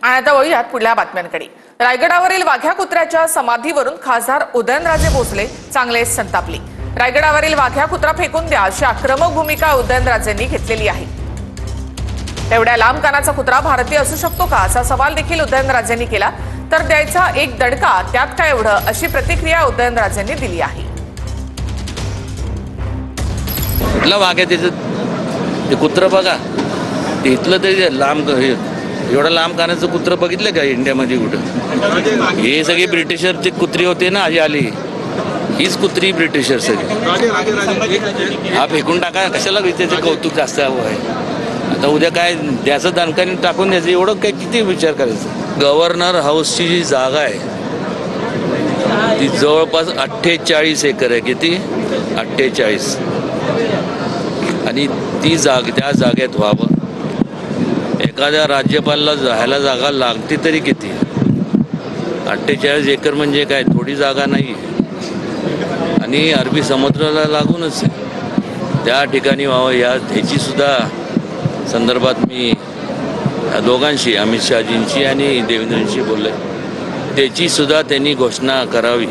आणि आता वळूयात पुढल्या बातम्यांकडे। रायगडावरील वाघ्या कुत्र्याच्या समाधीवरून खासदार उदयनराजे भोसले चांगले संतापले। रायगडावरील वाघ्या कुत्रा फेकून द्या अशी आक्रमक भूमिका उदयनराजेंनी घेतलेली आहे। एवढ्या लांब कानाचा कुत्रा भारतीय असू शकतो का असा सवाल देखील उदयनराजेंनी केला। तर द्यायचा एक दणका त्यात काय एवढं अशी प्रतिक्रिया उदयनराजेंनी दिली आहे। वाघ्या ते कुत्र बघा, ते इथलं तरी लांब एवढं लांब कानाचं कुत्र बघितलं का इंडियामध्ये कुठं? हे सगळे ब्रिटिशरचे कुत्री होते ना, आली हीच कुत्री ब्रिटिशर सगळी। हा फेकून टाका कशाला, त्याचं कौतुक जास्त हवं आहे। आता उद्या काय द्याचं दणकाने टाकून द्यायचं, एवढं काय किती विचार करायचं। गव्हर्नर हाऊसची जी जागा आहे ती जवळपास 48 एकर आहे। किती? 48। आणि ती त्या जागेत व्हावं, एखाद्या राज्यपालाला राहायला जागा लागते तरी किती? 48 एकर म्हणजे काय थोडी जागा नाही। आणि अरबी समुद्राला लागूनच त्या ठिकाणी व्हावं, ह्याची सुद्धा संदर्भात मी दोघांशी, अमित शहाजींशी आणि देवेंद्रजींशी बोललोय। त्याची सुद्धा त्यांनी घोषणा करावी।